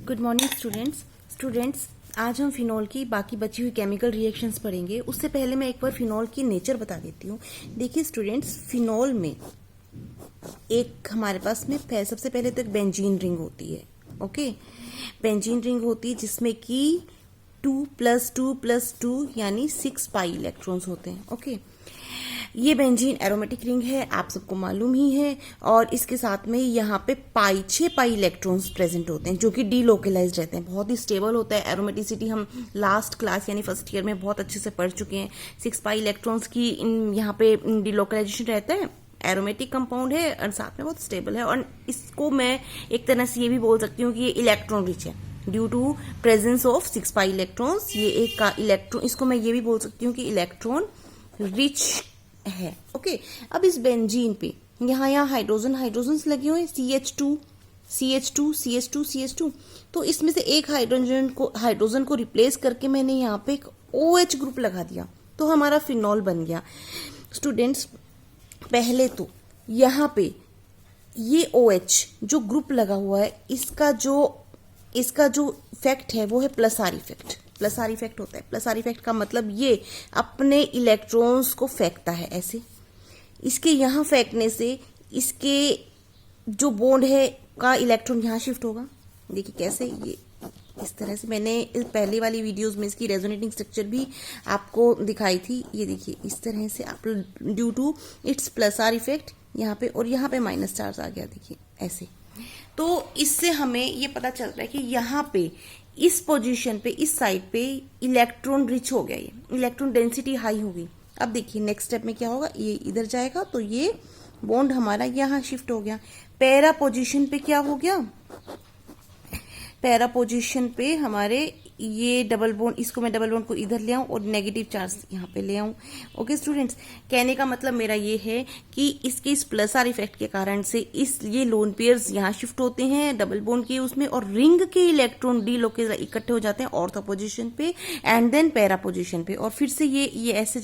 Good morning students आज हम phenol की बाकी बची हुई केमिकल रिएक्शंस पढ़ेंगे। उससे पहले मैं एक बार फिनॉल की नेचर बता देती हूँ। देखिए स्टूडेंट्स, फिनॉल में एक हमारे पास में सबसे पहले तो एक बेंजीन रिंग होती है। ओके, बेंजीन रिंग होती है जिसमें कि 2+2+2 यानी 6 पाई इलेक्ट्रॉन्स होते हैं। ओके, ये बेंजीन एरोमेटिक रिंग है, आप सबको मालूम ही है। और इसके साथ में यहाँ पे 6 पाई इलेक्ट्रॉन्स प्रेजेंट होते हैं जो कि डीलोकलाइज्ड रहते हैं, बहुत ही स्टेबल होता है। एरोमेटिसिटी हम लास्ट क्लास यानी फर्स्ट ईयर में बहुत अच्छे से पढ़ चुके हैं। 6 पाई इलेक्ट्रॉन्स की यहाँ पे डीलोकलाइजेशन रहता है। एरोमेटिक कंपाउंड है और साथ में बहुत स्टेबल है। और इसको मैं एक तरह से ये भी बोल सकती हूँ कि ये इलेक्ट्रॉन रिच है due to presence of 6 pi electrons. ये एक का इलेक्ट्रॉन, इसको मैं ये भी बोल सकती हूँ कि इलेक्ट्रॉन रिच है। ओके, अब इस बेंजीन पे यहाँ हाइड्रोजन लगे हुए हैं, CH2 तो इसमें से एक हाइड्रोजन को रिप्लेस करके मैंने यहाँ पे एक OH ग्रुप लगा दिया तो हमारा फिनॉल बन गया। स्टूडेंट्स, पहले तो यहाँ पे ये OH जो ग्रुप लगा हुआ है इसका जो इफेक्ट है वो है plus R effect. Plus R effect होता है। प्लस आर इफेक्ट का मतलब ये अपने इलेक्ट्रॉन्स को फेंकता है ऐसे। इसके यहाँ फेंकने से इसके जो बॉन्ड है का इलेक्ट्रॉन यहाँ शिफ्ट होगा। देखिए कैसे, ये इस तरह से मैंने इस पहली वाली वीडियोस में इसकी रेजोनेटिंग स्ट्रक्चर भी आपको दिखाई थी। ये देखिए इस तरह से आप due to its plus R effect यहाँ पे और यहाँ पे माइनस चार्ज आ गया। देखिए ऐसे, तो इससे हमें ये पता चलता है कि यहाँ पे इस पोजीशन पे इस साइड पे इलेक्ट्रॉन रिच हो गया, ये इलेक्ट्रॉन डेंसिटी हाई होगी। अब देखिए नेक्स्ट स्टेप में क्या होगा, ये इधर जाएगा तो ये बॉन्ड हमारा यहाँ शिफ्ट हो गया। पैरा पोजीशन पे क्या हो गया, पैरा पोजीशन पे हमारे ये डबल बॉन्ड, इसको मैं डबल बॉन्ड को इधर ले आऊं और नेगेटिव चार्ज यहाँ पे ले आऊं। ओके स्टूडेंट्स, कहने का मतलब मेरा ये है कि इसके इस प्लस आर इफेक्ट के कारण से ये लोन पेयर्स यहाँ शिफ्ट होते हैं डबल बॉन्ड के उसमें, और रिंग के इलेक्ट्रॉन डी लोकल इकट्ठे हो जाते हैं ऑर्थो पोजिशन पे एंड देन पैरा पोजिशन पे। और फिर से ये ऐसे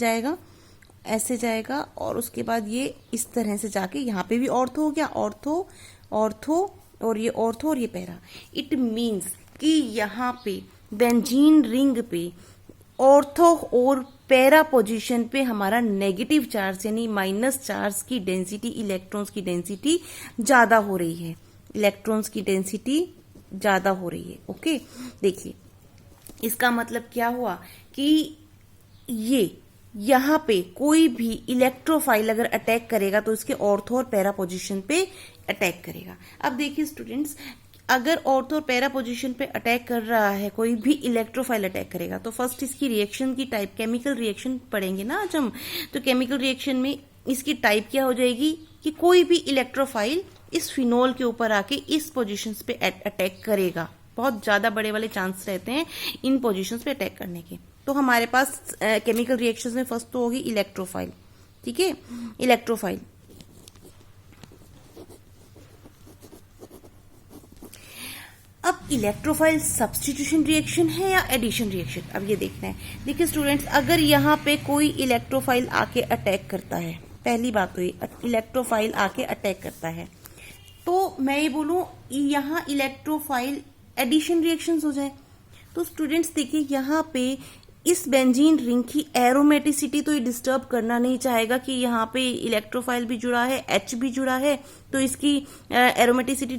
जाएगा और उसके बाद ये इस तरह से जाके यहाँ पे भी ऑर्थो हो गया, ऑर्थो और ये पैरा। इट मीन्स कि यहाँ पे बेंजीन रिंग पे ऑर्थो और पैरा पोजीशन पे हमारा नेगेटिव चार्ज यानी माइनस चार्ज की डेंसिटी, इलेक्ट्रॉन्स की डेंसिटी ज्यादा हो रही है। ओके, देखिए इसका मतलब क्या हुआ कि ये यहाँ पे कोई भी इलेक्ट्रोफाइल अगर अटैक करेगा तो इसके ऑर्थो और पैरा पोजीशन पे अटैक करेगा। अब देखिए स्टूडेंट्स, अगर ऑर्थो और पैरा पोजीशन पे अटैक कर रहा है, कोई भी इलेक्ट्रोफाइल अटैक करेगा तो फर्स्ट इसकी रिएक्शन की टाइप, केमिकल रिएक्शन पढ़ेंगे ना आज हम, तो केमिकल रिएक्शन में इसकी टाइप क्या हो जाएगी कि कोई भी इलेक्ट्रोफाइल इस फिनॉल के ऊपर आके इस पोजीशन पे अटैक करेगा। बहुत ज्यादा बड़े वाले चांस रहते हैं इन पोजीशंस पे अटैक करने के। तो हमारे पास केमिकल रिएक्शंस में फर्स्ट तो होगी इलेक्ट्रोफाइल। ठीक है, इलेक्ट्रोफाइल। अब इलेक्ट्रोफाइल सब्स्टिट्यूशन रिएक्शन है या एडिशन रिएक्शन, अब ये देखना है। देखिए स्टूडेंट्स, अगर यहाँ पे कोई इलेक्ट्रोफाइल आके अटैक करता है, पहली बात तो ये इलेक्ट्रोफाइल आके अटैक करता है तो मैं ये बोलूं यहाँ इलेक्ट्रोफाइल एडिशन रिएक्शंस हो जाए। तो स्टूडेंट्स देखिए, यहाँ पे इस बेंजीन रिंग की एरोमेटिसिटी तो ये डिस्टर्ब करना नहीं चाहेगा कि यहाँ पे इलेक्ट्रोफाइल भी जुड़ा है, H भी जुड़ा है, तो इसकी एरोमेटिसिटी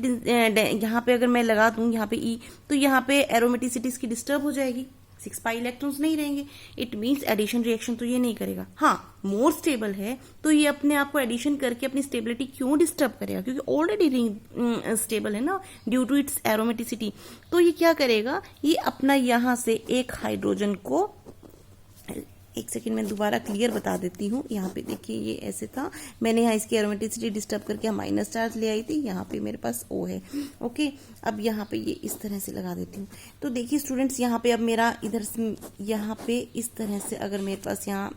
यहाँ पे अगर मैं लगा दूं यहाँ पे E, तो यहाँ पे एरोमेटिसिटी इसकी डिस्टर्ब हो जाएगी, 6 पाई इलेक्ट्रॉन्स नहीं रहेंगे। इट मीन्स एडिशन रिएक्शन तो ये नहीं करेगा। हाँ, मोर स्टेबल है तो ये अपने आप को एडिशन करके अपनी स्टेबिलिटी क्यों डिस्टर्ब करेगा, क्योंकि ऑलरेडी रिंग स्टेबल है ना ड्यू टू इट्स एरोमेटिसिटी। तो ये क्या करेगा, ये अपना यहाँ से एक हाइड्रोजन को, एक सेकेंड में दोबारा क्लियर बता देती हूँ। यहाँ पे देखिए ये ऐसे था, मैंने यहाँ इसकी एरोमेटिसिटी डिस्टर्ब करके माइनस चार्ज ले आई थी, यहाँ पे मेरे पास O है। ओके, अब यहाँ पे ये इस तरह से लगा देती हूँ। तो देखिए स्टूडेंट्स, यहाँ पे अब मेरा इधर से यहाँ पे इस तरह से अगर मेरे पास यहाँ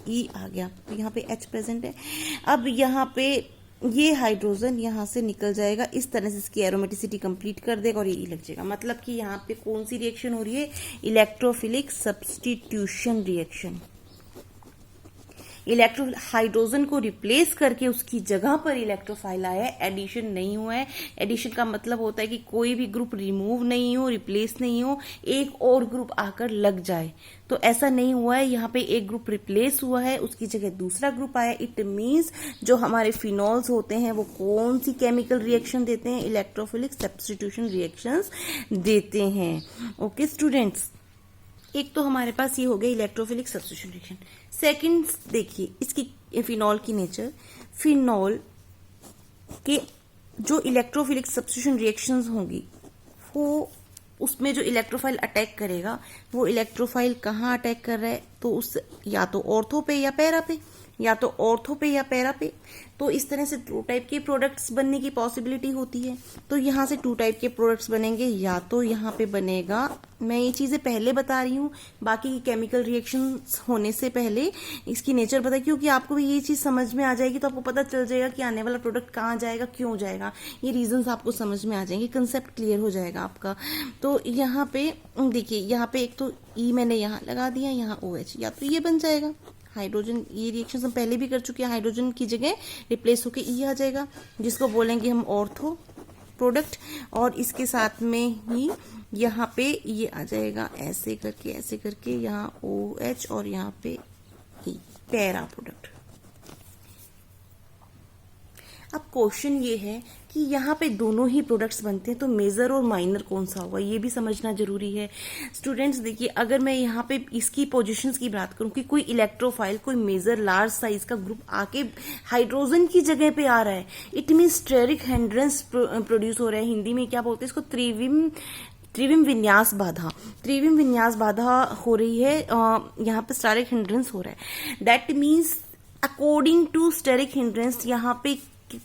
E आ गया तो यहाँ पे H प्रेजेंट है। अब यहाँ पे ये हाइड्रोजन यहाँ से निकल जाएगा, इस तरह से इसकी एरोमेटिसिटी कंप्लीट कर देगा और ये E लग जाएगा। मतलब कि यहाँ पे कौन सी रिएक्शन हो रही है, इलेक्ट्रोफिलिक सब्स्टिट्यूशन रिएक्शन। हाइड्रोजन को रिप्लेस करके उसकी जगह पर इलेक्ट्रोफाइल आया है, एडिशन नहीं हुआ है। एडिशन का मतलब होता है कि कोई भी ग्रुप रिमूव नहीं हो, रिप्लेस नहीं हो, एक और ग्रुप आकर लग जाए। तो ऐसा नहीं हुआ है, यहाँ पे एक ग्रुप रिप्लेस हुआ है, उसकी जगह दूसरा ग्रुप आया। इट मीन्स जो हमारे फिनॉल्स होते हैं वो कौन सी केमिकल रिएक्शन देते हैं? इलेक्ट्रोफिलिक सब्स्टिट्यूशन रिएक्शंस देते हैं। ओके स्टूडेंट्स, एक तो हमारे पास ये हो गया इलेक्ट्रोफिलिक सब्स्टिट्यूशन रिएक्शन। सेकंड देखिए इसकी फिनॉल की नेचर। फिनॉल के जो इलेक्ट्रोफिलिक सब्स्टिट्यूशन रिएक्शंस होंगी वो उसमें जो इलेक्ट्रोफाइल अटैक करेगा वो इलेक्ट्रोफाइल कहाँ अटैक कर रहा है? तो उस या तो ऑर्थो पे या पैरा पे, या तो ऑर्थो पे या पैरा पे। तो इस तरह से 2 टाइप के प्रोडक्ट्स बनने की पॉसिबिलिटी होती है। तो यहाँ से 2 टाइप के प्रोडक्ट्स बनेंगे, या तो यहाँ पे बनेगा, मैं ये चीजें पहले बता रही हूँ बाकी की केमिकल रिएक्शंस होने से पहले इसकी नेचर बता, क्योंकि आपको भी ये चीज समझ में आ जाएगी तो आपको पता चल जाएगा कि आने वाला प्रोडक्ट कहाँ जाएगा, क्यों जाएगा, ये रीजंस आपको समझ में आ जाएंगे, कंसेप्ट क्लियर हो जाएगा आपका। तो यहाँ पे देखिए, यहाँ पे एक तो ई मैंने यहाँ लगा दिया, यहाँ OH, या तो ये बन जाएगा हाइड्रोजन। ये रिएक्शन हम पहले भी कर चुके हैं, हाइड्रोजन की जगह रिप्लेस होके ई आ जाएगा, जिसको बोलेंगे हम ऑर्थो प्रोडक्ट। और इसके साथ में ही यहाँ पे ये आ जाएगा ऐसे करके यहाँ OH और यहाँ पे ई, पैरा प्रोडक्ट। अब क्वेश्चन ये है कि यहाँ पे दोनों ही प्रोडक्ट्स बनते हैं, तो मेजर और माइनर कौन सा होगा ये भी समझना जरूरी है। स्टूडेंट्स देखिए, अगर मैं यहाँ पे इसकी पोजीशंस की बात करूँ कि कोई इलेक्ट्रोफाइल, कोई मेजर लार्ज साइज का ग्रुप आके हाइड्रोजन की जगह पे आ रहा है, it mean steric hindrance produce हो रहा है। हिंदी में क्या बोलते हैं इसको? त्रिविम विन्यास बाधा। त्रिविम विन्यास बाधा हो रही है, यहाँ पे स्टेरिक हिंड्रेंस हो रहा है। That means according to steric hindrance यहाँ पे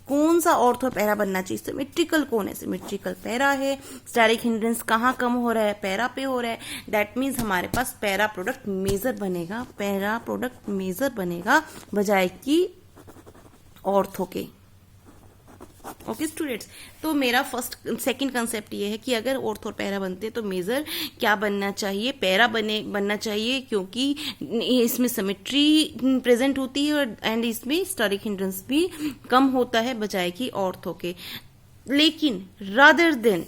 कौन सा ऑर्थो पैरा बनना चाहिए? सिमेट्रिकल कौन है? सिमेट्रिकल पैरा है। स्टेरिक हिंड्रेंस कहाँ कम हो रहा है? पैरा पे हो रहा है। दैट मीन्स हमारे पास पैरा प्रोडक्ट मेजर बनेगा, पैरा प्रोडक्ट मेजर बनेगा बजाय कि ऑर्थो के। ओके स्टूडेंट्स, तो मेरा सेकंड कंसेप्ट ये है कि अगर ऑर्थो और पैरा बनते हैं तो मेजर क्या बनना चाहिए? पैरा बनना चाहिए, क्योंकि इसमें सिमेट्री प्रेजेंट होती है एंड इसमें स्टेरिक हिंड्रेंस भी कम होता है बजाय कि ऑर्थो के। लेकिन रादर देन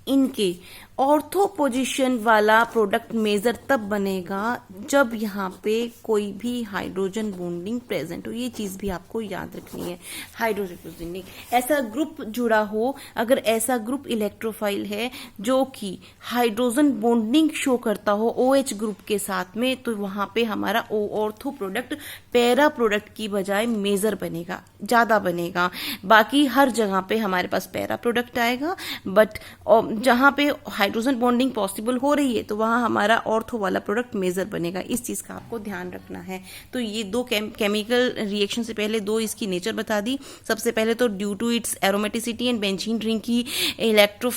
इनके ऑर्थो पोजीशन वाला प्रोडक्ट मेजर तब बनेगा जब यहाँ पे कोई भी हाइड्रोजन बॉन्डिंग प्रेजेंट हो। ये चीज भी आपको याद रखनी है, हाइड्रोजन बॉन्डिंग ऐसा ग्रुप जुड़ा हो। अगर ऐसा ग्रुप इलेक्ट्रोफाइल है जो कि हाइड्रोजन बॉन्डिंग शो करता हो OH ग्रुप के साथ में, तो वहां पे हमारा ऑर्थो प्रोडक्ट पैरा प्रोडक्ट की बजाय मेजर बनेगा, ज्यादा बनेगा। बाकी हर जगह पे हमारे पास पैरा प्रोडक्ट आएगा, बट जहां पे हाइड्रोजन बॉन्डिंग पॉसिबल हो रही है तो वहां हमारा ऑर्थो वाला प्रोडक्ट मेजर बनेगा। इस चीज का आपको ध्यान रखना है। तो ये 2 केमिकल रिएक्शन से पहले 2 इसकी नेचर बता दी। सबसे पहले तो due to its aromaticity and benzene ring की इलेक्ट्रो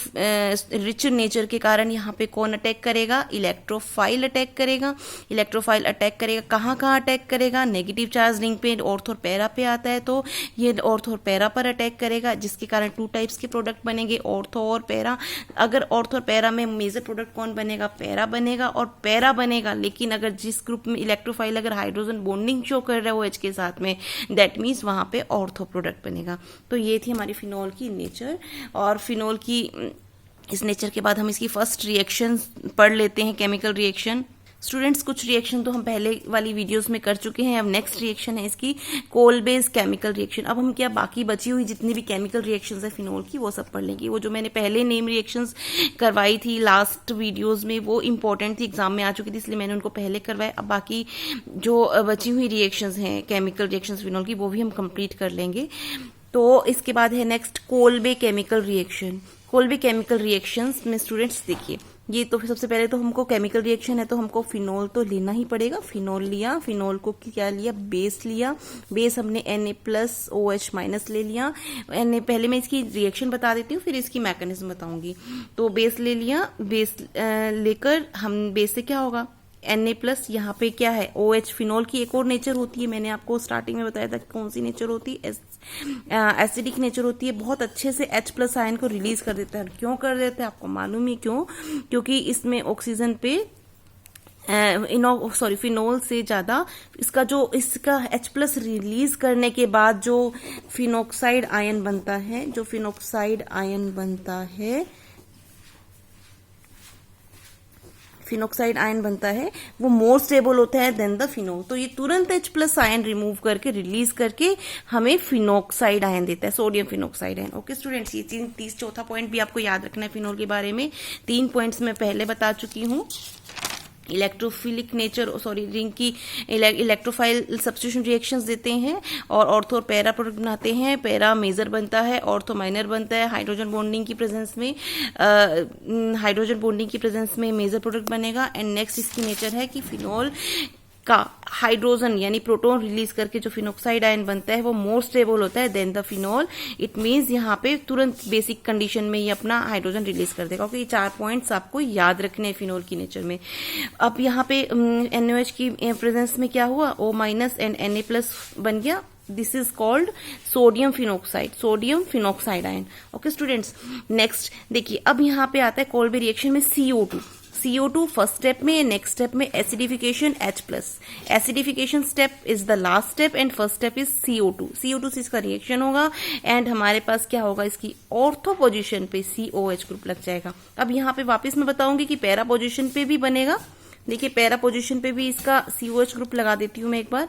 रिच नेचर के कारण यहाँ पे कौन अटैक करेगा? इलेक्ट्रोफाइल अटैक करेगा। इलेक्ट्रोफाइल अटैक करेगा, कहाँ कहाँ अटैक करेगा? नेगेटिव चार्ज रिंग पे, ऑर्थो और पैरा पे आता है, तो ये ऑर्थो और पैरा पर अटैक करेगा, जिसके कारण 2 टाइप्स के प्रोडक्ट बनेंगे, ऑर्थो और पैरा। अगर ऑर्थो और पैरा में मेजर प्रोडक्ट कौन बनेगा? पैरा बनेगा और पैरा बनेगा। लेकिन अगर जिस ग्रुप में इलेक्ट्रोफाइल अगर हाइड्रोजन बॉन्डिंग शो कर रहा है OH के साथ में, दैट मीन्स वहां पे ऑर्थो प्रोडक्ट बनेगा। तो ये थी हमारी फिनॉल की नेचर। और फिनॉल की इस नेचर के बाद हम इसकी फर्स्ट रिएक्शन पढ़ लेते हैं, केमिकल रिएक्शन। स्टूडेंट्स, कुछ रिएक्शन तो हम पहले वाली वीडियोस में कर चुके हैं। अब नेक्स्ट रिएक्शन है इसकी कोल बेस केमिकल रिएक्शन। अब हम क्या बाकी बची हुई जितनी भी केमिकल रिएक्शंस है फिनॉल की वो सब पढ़ लेंगे। वो जो मैंने पहले नेम रिएक्शंस करवाई थी लास्ट वीडियोस में वो इंपॉर्टेंट थी, एग्जाम में आ चुकी थी, इसलिए मैंने उनको पहले करवाया। अब बाकी जो बची हुई रिएक्शंस हैं केमिकल रिएक्शंस फिनॉल की वो भी हम कंप्लीट कर लेंगे। तो इसके बाद है next Kolbe chemical reaction. Kolbe chemical reactions में स्टूडेंट्स देखिए, ये तो सबसे पहले तो हमको केमिकल रिएक्शन है तो हमको फिनॉल तो लेना ही पड़ेगा। फिनॉल लिया, फिनॉल को क्या लिया? बेस लिया। बेस हमने Na+OH- ले लिया। पहले मैं इसकी रिएक्शन बता देती हूँ, फिर इसकी मैकेनिज्म बताऊंगी। तो बेस ले लिया। बेस लेकर हम बेस से क्या होगा? Na+, यहाँ पे क्या है? OH। फिनॉल की एक और नेचर होती है, मैंने आपको स्टार्टिंग में बताया था कौन सी नेचर होती है? एसिडिक नेचर होती है। बहुत अच्छे से H+ आयन को रिलीज कर देता है। क्यों कर देता है आपको मालूम है क्यों? क्योंकि इसमें ऑक्सीजन पे फिनोल से ज्यादा इसका H+ रिलीज करने के बाद जो फिनोक्साइड आयन बनता है, फिनोक्साइड आयन बनता है वो मोर स्टेबल होता है देन द फिनोल। तो ये तुरंत H+ आयन रिमूव करके रिलीज करके हमें फिनोक्साइड आयन देता है, sodium phenoxide ion. Okay students, ये चौथा पॉइंट भी आपको याद रखना है फिनोल के बारे में। 3 पॉइंट्स मैं पहले बता चुकी हूँ। इलेक्ट्रोफिलिक नेचर रिंग की इलेक्ट्रोफाइल सब्स्टिट्यूशन रिएक्शंस देते हैं और ऑर्थो और पैरा प्रोडक्ट बनाते हैं। पैरा मेजर बनता है, ऑर्थो माइनर बनता है। हाइड्रोजन बॉन्डिंग की प्रेजेंस में मेजर प्रोडक्ट बनेगा। एंड नेक्स्ट इसकी नेचर है कि फिनोल का हाइड्रोजन यानी प्रोटॉन रिलीज करके जो फिनोक्साइड आयन बनता है वो मोर स्टेबल होता है then the phenol. It means यहाँ पे तुरंत बेसिक कंडीशन में ये अपना हाइड्रोजन रिलीज कर देगा। ओके, ये 4 पॉइंट्स आपको याद रखने हैं फिनोल की नेचर में। अब यहाँ पे NaOH की प्रेजेंस में क्या हुआ, O- एंड Na+ बन गया। This is called sodium phenoxide ion. Okay students, next देखिए, अब यहाँ पे आता है कोल्बे रिएक्शन में CO2 फर्स्ट स्टेप में, नेक्स्ट स्टेप में acidification H+। Acidification step is the last step and first step is CO2 से इसका रिएक्शन होगा एंड हमारे पास क्या होगा, इसकी ऑर्थो पोजीशन पे COH ग्रुप लग जाएगा। अब यहाँ पे वापस मैं बताऊंगी कि पैरा पोजीशन पे भी बनेगा। देखिए, पैरा पोजीशन पे भी इसका COH ग्रुप लगा देती हूँ मैं एक बार।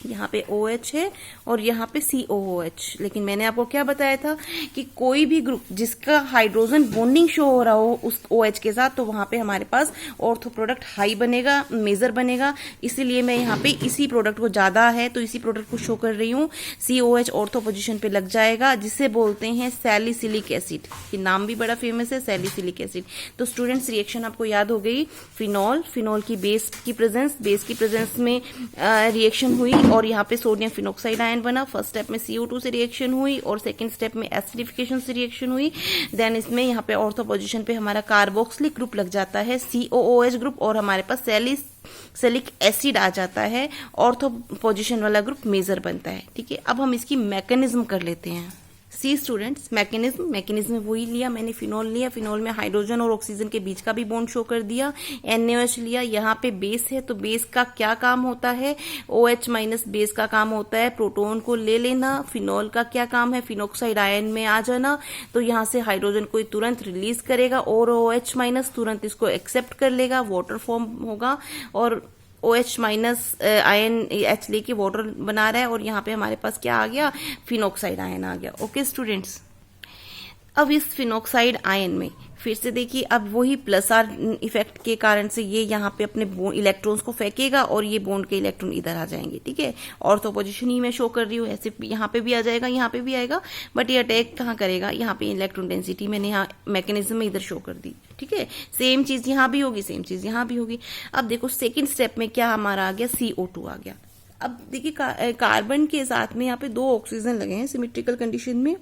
यहाँ पे OH है और यहाँ पे COOH। लेकिन मैंने आपको क्या बताया था कि कोई भी ग्रुप जिसका हाइड्रोजन बॉन्डिंग शो हो रहा हो उस OH के साथ, तो वहां पे हमारे पास ऑर्थो प्रोडक्ट हाई बनेगा, मेजर बनेगा। इसीलिए मैं यहाँ पे इसी प्रोडक्ट को ज्यादा है तो इसी प्रोडक्ट को शो कर रही हूँ। COH ऑर्थो पोजिशन पे लग जाएगा, जिसे बोलते हैं सैलिसिलिक एसिड। ये नाम भी बड़ा फेमस है, सैलिसिलिक एसिड। तो स्टूडेंट्स, रिएक्शन आपको याद हो गई। फिनोल की बेस की प्रेजेंस में रिएक्शन हुई और यहाँ पे सोडियम फिनोक्साइड आयन बना। फर्स्ट स्टेप में CO2 से रिएक्शन हुई और सेकंड स्टेप में एसिडिफिकेशन से रिएक्शन हुई। देन इसमें यहाँ पे ऑर्थो पोजीशन पे हमारा कार्बोक्सिलिक ग्रुप लग जाता है, COOH ग्रुप, और हमारे पास सैलिसिलिक एसिड आ जाता है। ऑर्थो पोजीशन वाला ग्रुप मेजर बनता है। ठीक है, अब हम इसकी मैकेनिज्म कर लेते हैं। सी स्टूडेंट्स, मैकेनिज्म वही लिया मैंने, फिनोल लिया। फिनोल में हाइड्रोजन और ऑक्सीजन के बीच का भी बॉन्ड शो कर दिया। NaOH लिया, यहाँ पे बेस है तो बेस का क्या काम होता है, OH- बेस का काम होता है प्रोटॉन को ले लेना। फिनोल का क्या काम है, फिनोक्साइड आयन में आ जाना। तो यहाँ से हाइड्रोजन को तुरंत रिलीज करेगा और OH- तुरंत इसको एक्सेप्ट कर लेगा, वाटर फॉर्म होगा और OH- आयन H लेके वाटर बना रहा है और यहाँ पे हमारे पास क्या आ गया, फिनोक्साइड आयन आ गया। ओके स्टूडेंट्स, अब इस फिनोक्साइड आयन में फिर से देखिए, अब वही +R इफेक्ट के कारण से ये यहाँ पे अपने इलेक्ट्रॉन्स को फेंकेगा और ये बॉन्ड के इलेक्ट्रॉन इधर आ जाएंगे। ठीक है, ऑर्थो पोजीशन ही मैं शो कर रही हूँ, ऐसे यहाँ पे भी आ जाएगा, यहाँ पे भी आएगा, बट ये अटैक कहाँ करेगा, यहाँ पे इलेक्ट्रॉन डेंसिटी मैंने यहाँ मैकेनिज्म में इधर शो कर दी। ठीक है, सेम चीज यहाँ भी होगी, सेम चीज यहाँ भी होगी। अब देखो सेकेंड स्टेप में क्या हमारा आ गया, CO2 आ गया। अब देखिए, कार्बन के साथ में यहाँ पे 2 ऑक्सीजन लगे हैं सिमेट्रिकल कंडीशन में,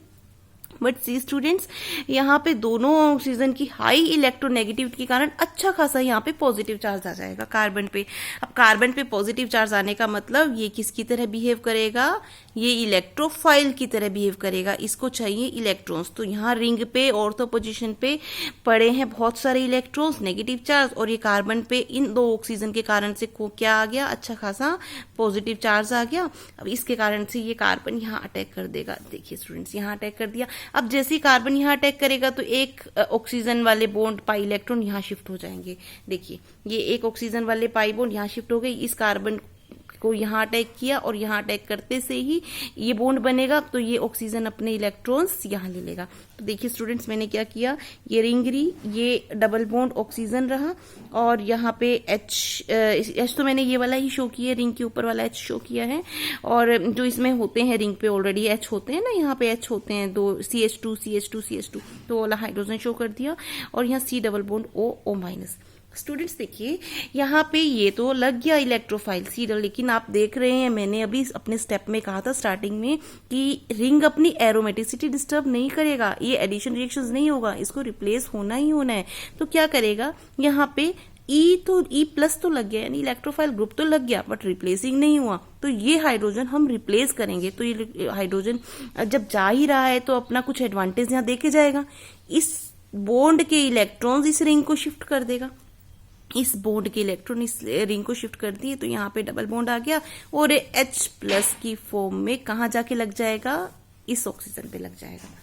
बट सी स्टूडेंट्स, यहाँ पे दोनों ऑक्सीजन की हाई इलेक्ट्रोनेगेटिविटी के कारण अच्छा खासा यहाँ पे पॉजिटिव चार्ज आ जाएगा कार्बन पे। अब कार्बन पे पॉजिटिव चार्ज आने का मतलब ये किसकी तरह बिहेव करेगा, ये इलेक्ट्रोफाइल की तरह बिहेव करेगा। इसको चाहिए इलेक्ट्रॉन्स, तो यहाँ रिंग पे ऑर्थो पोजीशन पे पड़े हैं बहुत सारे इलेक्ट्रॉन्स, नेगेटिव चार्ज, और ये कार्बन पे इन 2 ऑक्सीजन के कारण से क्या आ गया, अच्छा खासा पॉजिटिव चार्ज आ गया। अब इसके कारण से ये कार्बन यहाँ अटैक कर देगा। देखिए स्टूडेंट्स, यहाँ अटैक कर दिया। अब जैसे ही कार्बन यहाँ अटैक करेगा तो एक ऑक्सीजन वाले बॉन्ड पाई इलेक्ट्रॉन यहाँ शिफ्ट हो जाएंगे। देखिए, ये एक ऑक्सीजन वाले पाई बॉन्ड यहाँ शिफ्ट हो गई, इस कार्बन को यहाँ अटैक किया और यहाँ अटैक करते से ही ये बॉन्ड बनेगा, तो ये ऑक्सीजन अपने इलेक्ट्रॉन्स यहाँ ले लेगा। तो देखिए स्टूडेंट्स, मैंने क्या किया, ये रिंग रही, ये डबल बॉन्ड ऑक्सीजन रहा और यहाँ पे H तो मैंने ये वाला ही शो किया, रिंग के ऊपर वाला H शो किया है। और जो इसमें होते हैं रिंग पे ऑलरेडी H होते हैं ना, यहाँ पे H होते हैं 2, CH2 तो वाला हाइड्रोजन शो कर दिया और यहाँ C double bond O-। Students देखिए, यहाँ पे ये तो लग गया इलेक्ट्रोफाइल C, लेकिन आप देख रहे हैं मैंने अभी अपने स्टेप में कहा था स्टार्टिंग में कि रिंग अपनी एरोमेटिसिटी डिस्टर्ब नहीं करेगा, ये एडिशन रिएक्शंस नहीं होगा, इसको रिप्लेस होना ही होना है। तो क्या करेगा, यहाँ पे E+ तो लग गया, यानी इलेक्ट्रोफाइल ग्रुप तो लग गया, बट रिप्लेसिंग नहीं हुआ। तो ये हाइड्रोजन हम रिप्लेस करेंगे। तो ये हाइड्रोजन जब जा ही रहा है तो अपना कुछ एडवांटेज यहाँ देके जाएगा, इस बॉन्ड के इलेक्ट्रॉन्स इस रिंग को शिफ्ट कर देगा। इस बॉन्ड के इलेक्ट्रॉन इस रिंग को शिफ्ट कर दिए, तो यहाँ पे डबल बॉन्ड आ गया और H प्लस की फॉर्म में कहाँ जाके लग जाएगा, इस ऑक्सीजन पे लग जाएगा।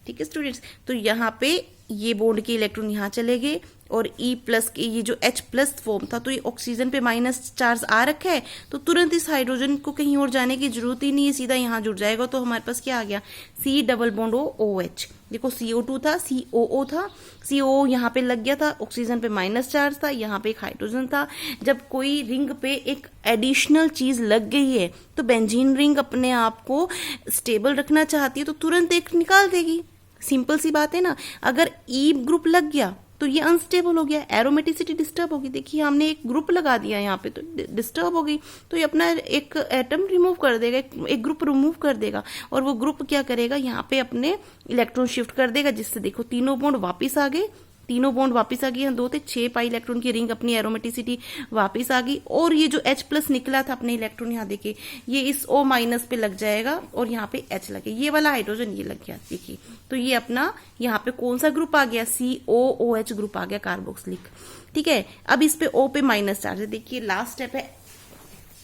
ठीक है स्टूडेंट्स, तो यहाँ पे ये बॉन्ड के इलेक्ट्रॉन यहाँ चले गए और E प्लस के ये जो H प्लस फॉर्म था, तो ये ऑक्सीजन पे माइनस चार्ज आ रखा है, तो तुरंत इस हाइड्रोजन को कहीं और जाने की जरूरत ही नहीं है, सीधा यहाँ जुड़ जाएगा। तो हमारे पास क्या आ गया, C डबल बॉन्ड OH। देखो CO2 था, COO था, COO यहाँ पे लग गया था, ऑक्सीजन पे माइनस चार्ज था, यहाँ पे एक हाइड्रोजन था। जब कोई रिंग पे एक एडिशनल चीज लग गई है तो बेंजीन रिंग अपने आप को स्टेबल रखना चाहती है, तो तुरंत एक निकाल देगी। सिंपल सी बात है ना। अगर ई ग्रुप लग गया तो ये अनस्टेबल हो गया, एरोमेटिसिटी डिस्टर्ब होगी। देखिए हमने एक ग्रुप लगा दिया यहाँ पे, तो डिस्टर्ब हो गई, तो ये अपना एक एटम रिमूव कर देगा, एक ग्रुप रिमूव कर देगा, और वो ग्रुप क्या करेगा, यहाँ पे अपने इलेक्ट्रॉन शिफ्ट कर देगा, जिससे देखो तीनों बॉन्ड वापिस आ गए, तीनों बॉन्ड वापस आ गई। 2 थे 6 पाई इलेक्ट्रॉन की रिंग, अपनी एरोमेटिसिटी वापस आ गई। और ये जो H प्लस निकला था अपने इलेक्ट्रॉन, यहाँ देखिए ये इस O माइनस पे लग जाएगा और यहाँ पे H लगे, ये वाला हाइड्रोजन ये लग गया। देखिए तो ये अपना यहाँ पे कौन सा ग्रुप आ गया, COOH ग्रुप आ गया, कार्बोक्सिलिक। ठीक है, अब इस पे O पे माइनस चार्ज है। देखिए लास्ट स्टेप है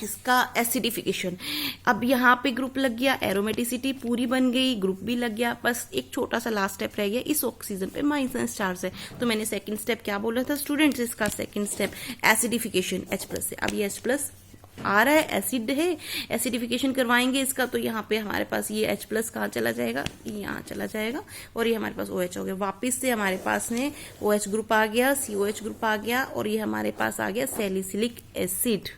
इसका एसिडिफिकेशन। अब यहाँ पे ग्रुप लग गया, एरोमेटिसिटी पूरी बन गई, ग्रुप भी लग गया, बस एक छोटा सा लास्ट स्टेप रह गया, इस ऑक्सीजन पे माइनस चार्ज है। तो मैंने सेकंड स्टेप क्या बोला था स्टूडेंट्स, इसका second step acidification H plus से। अब ये H प्लस आ रहा है, एसिड है, एसिडिफिकेशन करवाएंगे इसका, तो यहाँ पे हमारे पास ये H प्लस कहाँ चला जाएगा, यहाँ चला जाएगा, और ये हमारे पास OH हो गया। वापिस से हमारे पास में OH ग्रुप आ गया, COH ग्रुप आ गया, और ये हमारे पास आ गया सैलिसिलिक एसिड।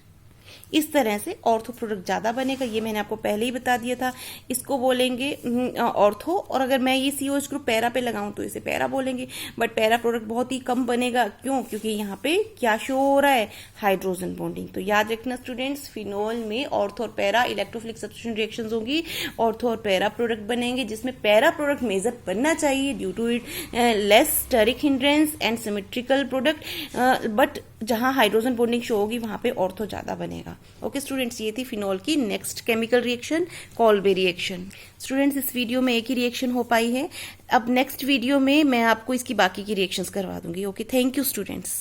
इस तरह से ऑर्थो प्रोडक्ट ज्यादा बनेगा, ये मैंने आपको पहले ही बता दिया था। इसको बोलेंगे ऑर्थो, और अगर मैं ये COH ग्रुप पैरा पे लगाऊं तो इसे पैरा बोलेंगे, बट पैरा प्रोडक्ट बहुत ही कम बनेगा। क्यों? क्योंकि यहाँ पे क्या शो हो रहा है, हाइड्रोजन बॉन्डिंग। तो याद रखना स्टूडेंट्स, फिनोल में ऑर्थो और पैरा इलेक्ट्रोफिलिक सब्स्टिट्यूशन रिएक्शंस होंगी, ऑर्थो और पैरा प्रोडक्ट बनेंगे, जिसमें पैरा प्रोडक्ट मेजर बनना चाहिए due to it less steric hindrance and symmetrical product, but जहां हाइड्रोजन बॉन्डिंग शो होगी वहां पे ऑर्थो ज्यादा बनेगा। ओके स्टूडेंट्स, ये थी फिनोल की next chemical reaction, Kolbe reaction. Students इस वीडियो में एक ही रिएक्शन हो पाई है, अब नेक्स्ट वीडियो में मैं आपको इसकी बाकी की रिएक्शंस करवा दूंगी। Okay, thank you students.